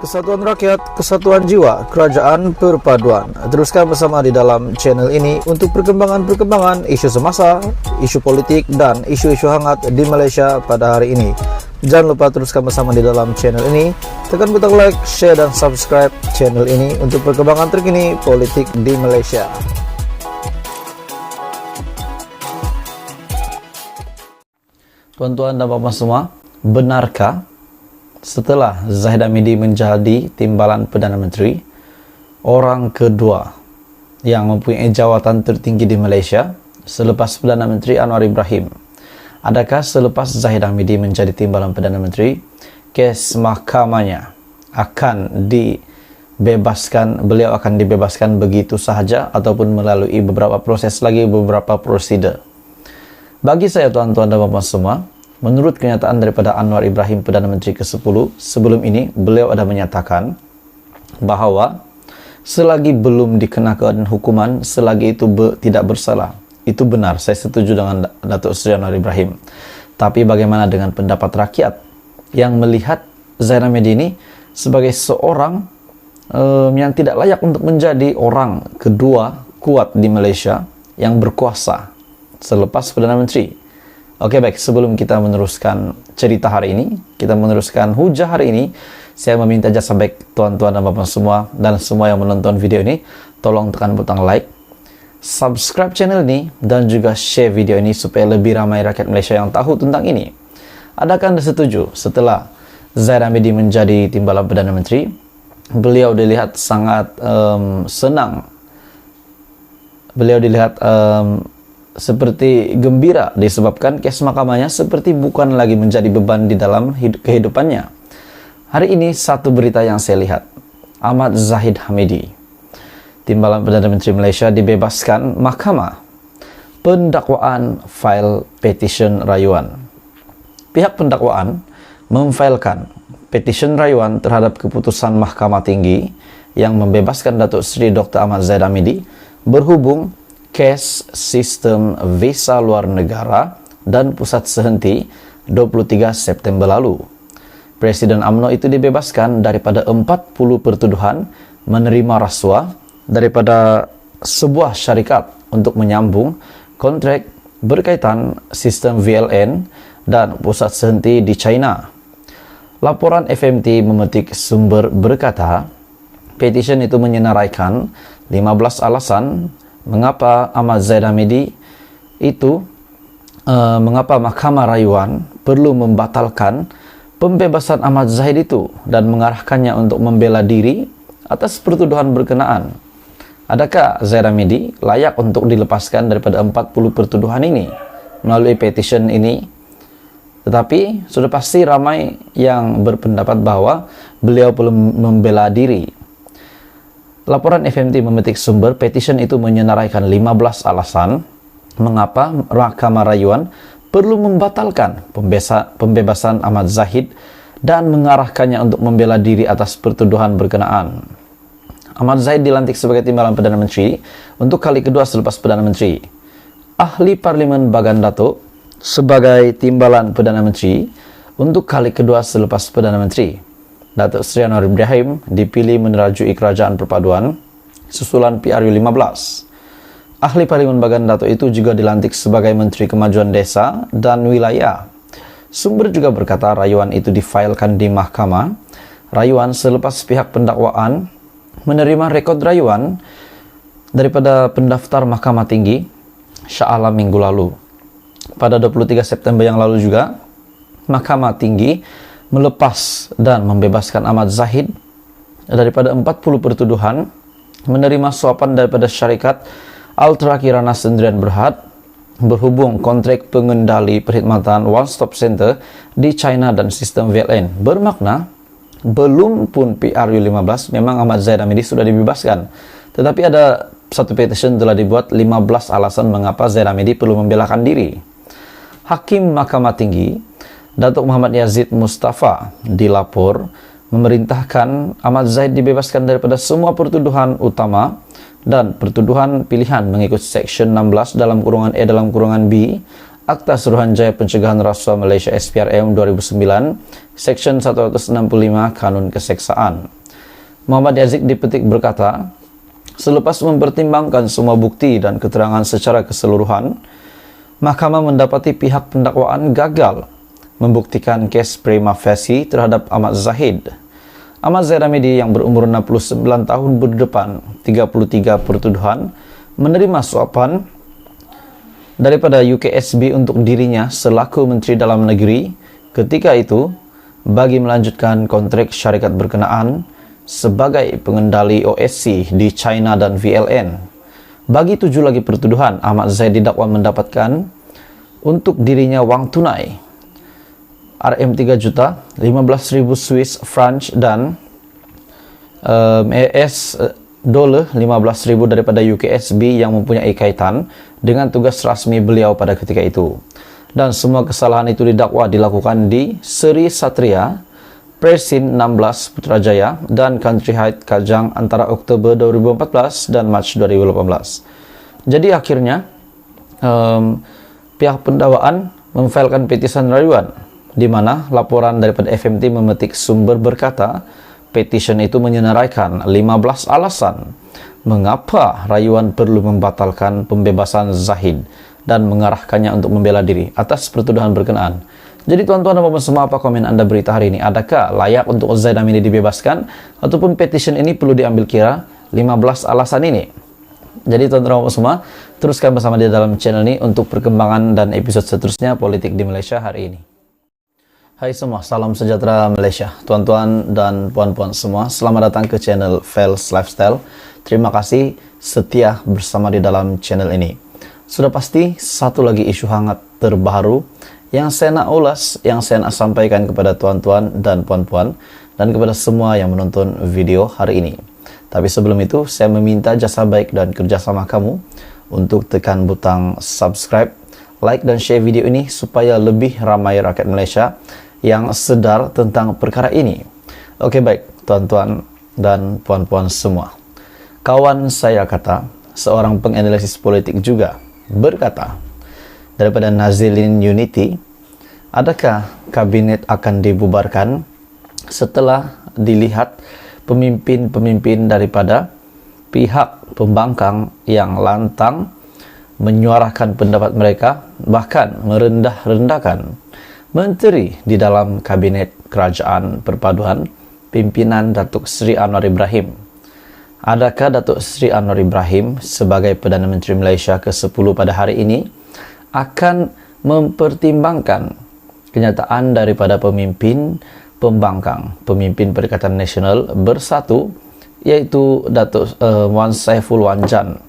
Kesatuan rakyat, kesatuan jiwa, kerajaan perpaduan. Teruskan bersama di dalam channel ini untuk perkembangan-perkembangan isu semasa, isu politik, dan isu-isu hangat di Malaysia pada hari ini. Jangan lupa teruskan bersama di dalam channel ini. Tekan butang like, share, dan subscribe channel ini untuk perkembangan terkini politik di Malaysia. Tuan-tuan dan puan semua, benarkah setelah Zahid Hamidi menjadi timbalan Perdana Menteri, orang kedua yang mempunyai jawatan tertinggi di Malaysia selepas Perdana Menteri Anwar Ibrahim? Adakah selepas Zahid Hamidi menjadi timbalan Perdana Menteri, kes mahkamahnya akan dibebaskan, beliau akan dibebaskan begitu sahaja ataupun melalui beberapa proses lagi, beberapa prosedur? Bagi saya, tuan-tuan dan puan semua, menurut kenyataan daripada Anwar Ibrahim, Perdana Menteri ke-10, sebelum ini beliau ada menyatakan bahawa selagi belum dikenakan hukuman, selagi itu tidak bersalah. Itu benar, saya setuju dengan Datuk Seri Anwar Ibrahim. Tapi bagaimana dengan pendapat rakyat yang melihat Zahid Hamidi ini sebagai seorang yang tidak layak untuk menjadi orang kedua kuat di Malaysia yang berkuasa selepas Perdana Menteri? Oke, baik, sebelum kita meneruskan cerita hari ini, kita meneruskan hujah hari ini, saya meminta jasa baik tuan-tuan dan bapak semua dan semua yang menonton video ini, tolong tekan butang like, subscribe channel ini, dan juga share video ini supaya lebih ramai rakyat Malaysia yang tahu tentang ini. Adakah Anda setuju setelah Zahid Hamidi menjadi timbalan Perdana Menteri, beliau dilihat sangat senang, beliau dilihat seperti gembira disebabkan kes mahkamahnya seperti bukan lagi menjadi beban di dalam kehidupannya. Hari ini satu berita yang saya lihat, Ahmad Zahid Hamidi, timbalan Perdana Menteri Malaysia, dibebaskan mahkamah pendakwaan file petition rayuan. Pihak pendakwaan memfailkan petition rayuan terhadap keputusan Mahkamah Tinggi yang membebaskan Datuk Seri Dr. Ahmad Zahid Hamidi berhubung kes sistem visa luar negara dan pusat sehenti 23 September lalu. Presiden UMNO itu dibebaskan daripada 40 pertuduhan menerima rasuah daripada sebuah syarikat untuk menyambung kontrak berkaitan sistem VLN dan pusat sehenti di China. Laporan FMT memetik sumber berkata, petition itu menyenaraikan 15 alasan mengapa Ahmad Zahid Hamidi itu mengapa Mahkamah Rayuan perlu membatalkan pembebasan Ahmad Zahid itu dan mengarahkannya untuk membela diri atas pertuduhan berkenaan. Adakah Zahid Hamidi layak untuk dilepaskan daripada 40 pertuduhan ini melalui petition ini? Tetapi sudah pasti ramai yang berpendapat bahawa beliau perlu membela diri. Laporan FMT memetik sumber, petition itu menyenaraikan 15 alasan mengapa Mahkamah Rayuan perlu membatalkan pembebasan Ahmad Zahid dan mengarahkannya untuk membela diri atas pertuduhan berkenaan. Ahmad Zahid dilantik sebagai timbalan Perdana Menteri untuk kali kedua selepas Perdana Menteri. Ahli Parlimen Bagan Datuk sebagai timbalan Perdana Menteri untuk kali kedua selepas Perdana Menteri. Datuk Seri Anwar Ibrahim dipilih menerajui kerajaan perpaduan susulan PRU 15. Ahli Parlimen Bagan Datuk itu juga dilantik sebagai Menteri Kemajuan Desa dan Wilayah. Sumber juga berkata rayuan itu difailkan di Mahkamah Rayuan selepas pihak pendakwaan menerima rekod rayuan daripada pendaftar Mahkamah Tinggi Shah Alam minggu lalu. Pada 23 September yang lalu juga, Mahkamah Tinggi melepas dan membebaskan Ahmad Zahid daripada 40 pertuduhan menerima suapan daripada syarikat Ultra Kirana Sendirian Berhad berhubung kontrak pengendali perkhidmatan One Stop Center di China dan sistem VLN. Bermakna belum pun PRU 15 memang Ahmad Zahid Hamidi sudah dibebaskan, tetapi ada satu petition telah dibuat 15 alasan mengapa Zahid Hamidi perlu membelakan diri. Hakim Mahkamah Tinggi Datuk Muhammad Yazid Mustafa dilapor memerintahkan Ahmad Zahid dibebaskan daripada semua pertuduhan utama dan pertuduhan pilihan mengikut Seksyen 16 dalam kurungan E dalam kurungan B Akta Suruhanjaya Pencegahan Rasuah Malaysia SPRM 2009, Seksyen 165 Kanun Keseksaan. Muhammad Yazid dipetik berkata, selepas mempertimbangkan semua bukti dan keterangan secara keseluruhan, Mahkamah mendapati pihak pendakwaan gagal membuktikan kes prima facie terhadap Ahmad Zahid. Ahmad Zahid Hamidi yang berumur 69 tahun berdepan 33 pertuduhan menerima suapan daripada UKSB untuk dirinya selaku Menteri Dalam Negeri ketika itu bagi melanjutkan kontrak syarikat berkenaan sebagai pengendali OSC di China dan VLN. Bagi 7 lagi pertuduhan, Ahmad Zahid didakwa mendapatkan untuk dirinya wang tunai RM3 juta, 15.000 Swiss francs dan US dollar 15.000 daripada UKSB yang mempunyai kaitan dengan tugas rasmi beliau pada ketika itu. Dan semua kesalahan itu didakwa dilakukan di Seri Satria, Presin 16 Putrajaya dan Country Heights Kajang antara Oktober 2014 dan Mac 2018. Jadi akhirnya pihak pendakwaan memfailkan petisi rayuan, di mana laporan daripada FMT memetik sumber berkata petisi itu menyenaraikan 15 alasan mengapa rayuan perlu membatalkan pembebasan Zahid dan mengarahkannya untuk membela diri atas pertuduhan berkenaan. Jadi tuan-tuan dan puan-puan semua, apa komen anda berita hari ini? Adakah layak untuk Zahid Hamidi dibebaskan ataupun petisi ini perlu diambil kira 15 alasan ini? Jadi tuan-tuan dan puan-puan semua, teruskan bersama di dalam channel ini untuk perkembangan dan episod seterusnya politik di Malaysia hari ini. Hai semua, salam sejahtera Malaysia. Tuan-tuan dan puan-puan semua, selamat datang ke channel Fels Lifestyle. Terima kasih setia bersama di dalam channel ini. Sudah pasti satu lagi isu hangat terbaru yang saya nak ulas, yang saya nak sampaikan kepada tuan-tuan dan puan-puan dan kepada semua yang menonton video hari ini. Tapi sebelum itu, saya meminta jasa baik dan kerjasama kamu untuk tekan butang subscribe, like dan share video ini supaya lebih ramai rakyat Malaysia yang sedar tentang perkara ini. Oke, baik tuan-tuan dan puan-puan semua. Kawan saya kata, seorang penganalisis politik juga berkata, daripada Nazilin Unity, adakah kabinet akan dibubarkan setelah dilihat pemimpin-pemimpin daripada pihak pembangkang yang lantang menyuarakan pendapat mereka, bahkan merendah-rendahkan menteri di dalam kabinet kerajaan perpaduan pimpinan Datuk Seri Anwar Ibrahim. Adakah Datuk Seri Anwar Ibrahim sebagai Perdana Menteri Malaysia ke-10 pada hari ini akan mempertimbangkan kenyataan daripada pemimpin pembangkang, pemimpin Perikatan Nasional Bersatu, iaitu Datuk Wan Saiful Wanjan,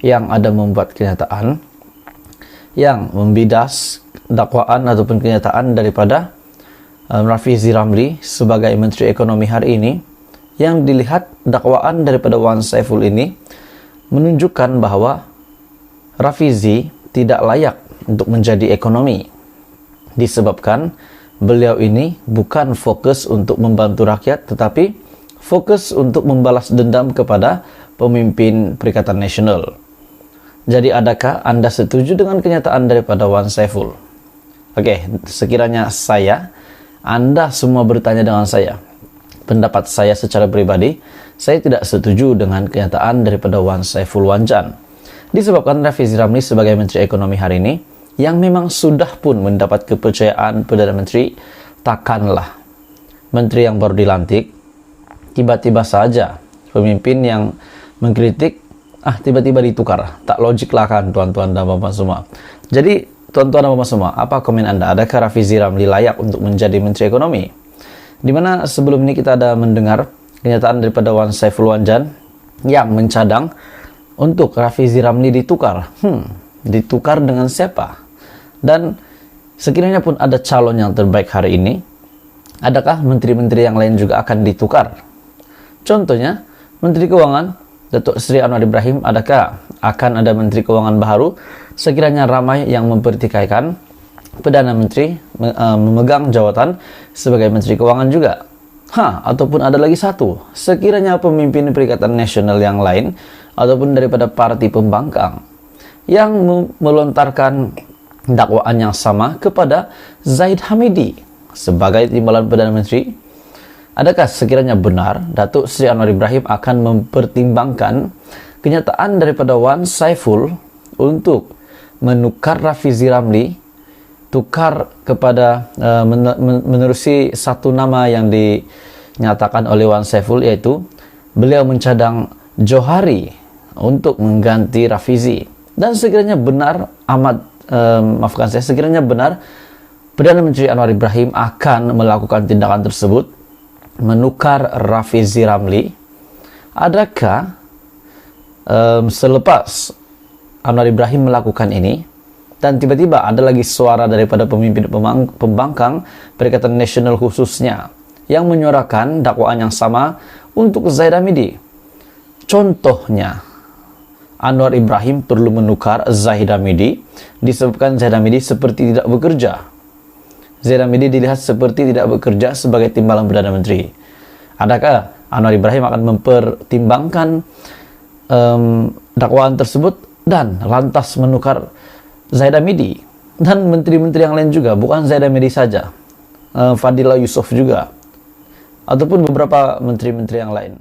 yang ada membuat kenyataan yang membidas dakwaan ataupun kenyataan daripada Rafizi Ramli sebagai Menteri Ekonomi hari ini, yang dilihat dakwaan daripada Wan Saiful ini menunjukkan bahawa Rafizi tidak layak untuk menjadi ekonomi, disebabkan beliau ini bukan fokus untuk membantu rakyat, tetapi fokus untuk membalas dendam kepada pemimpin Perikatan Nasional. Jadi adakah anda setuju dengan kenyataan daripada Wan Saiful? Okey, sekiranya anda semua bertanya dengan saya, pendapat saya secara pribadi, saya tidak setuju dengan kenyataan daripada Wan Saiful Wanjan. Disebabkan Rafizi Ramli sebagai Menteri Ekonomi hari ini, yang memang sudah pun mendapat kepercayaan Perdana Menteri, takkanlah Menteri yang baru dilantik, tiba-tiba saja pemimpin yang mengkritik, tiba-tiba ditukar. Tak logik lah kan tuan-tuan dan puan-puan semua. Jadi tuan-tuan dan puan-puan semua, apa komen anda? Adakah Rafizi Ramli layak untuk menjadi Menteri Ekonomi? Di mana sebelum ini kita ada mendengar kenyataan daripada Wan Saiful Wanjan yang mencadang untuk Rafizi Ramli ditukar. Ditukar dengan siapa? Dan sekiranya pun ada calon yang terbaik hari ini, adakah menteri-menteri yang lain juga akan ditukar? Contohnya, Menteri Keuangan Datuk Seri Anwar Ibrahim, adakah akan ada Menteri Keuangan baru sekiranya ramai yang mempertikaikan Perdana Menteri memegang jawatan sebagai Menteri Keuangan juga? Ataupun ada lagi satu, sekiranya pemimpin Perikatan Nasional yang lain ataupun daripada parti pembangkang yang melontarkan dakwaan yang sama kepada Zahid Hamidi sebagai timbalan Perdana Menteri? Adakah sekiranya benar Datuk Seri Anwar Ibrahim akan mempertimbangkan kenyataan daripada Wan Saiful untuk menukar Rafizi Ramli, tukar kepada menerusi satu nama yang dinyatakan oleh Wan Saiful, iaitu beliau mencadang Johari untuk mengganti Rafizi? Dan sekiranya benar, sekiranya benar Perdana Menteri Anwar Ibrahim akan melakukan tindakan tersebut, menukar Rafizi Ramli, adakah selepas Anwar Ibrahim melakukan ini dan tiba-tiba ada lagi suara daripada pemimpin pembangkang Perikatan Nasional khususnya yang menyuarakan dakwaan yang sama untuk Zahid Hamidi? Contohnya, Anwar Ibrahim perlu menukar Zahid Hamidi disebabkan Zahid Hamidi seperti tidak bekerja. Zahid Hamidi dilihat seperti tidak bekerja sebagai timbalan Perdana Menteri. Adakah Anwar Ibrahim akan mempertimbangkan dakwaan tersebut dan lantas menukar Zahid Hamidi dan menteri-menteri yang lain juga, bukan Zahid Hamidi saja, Fadila Yusuf juga, ataupun beberapa menteri-menteri yang lain?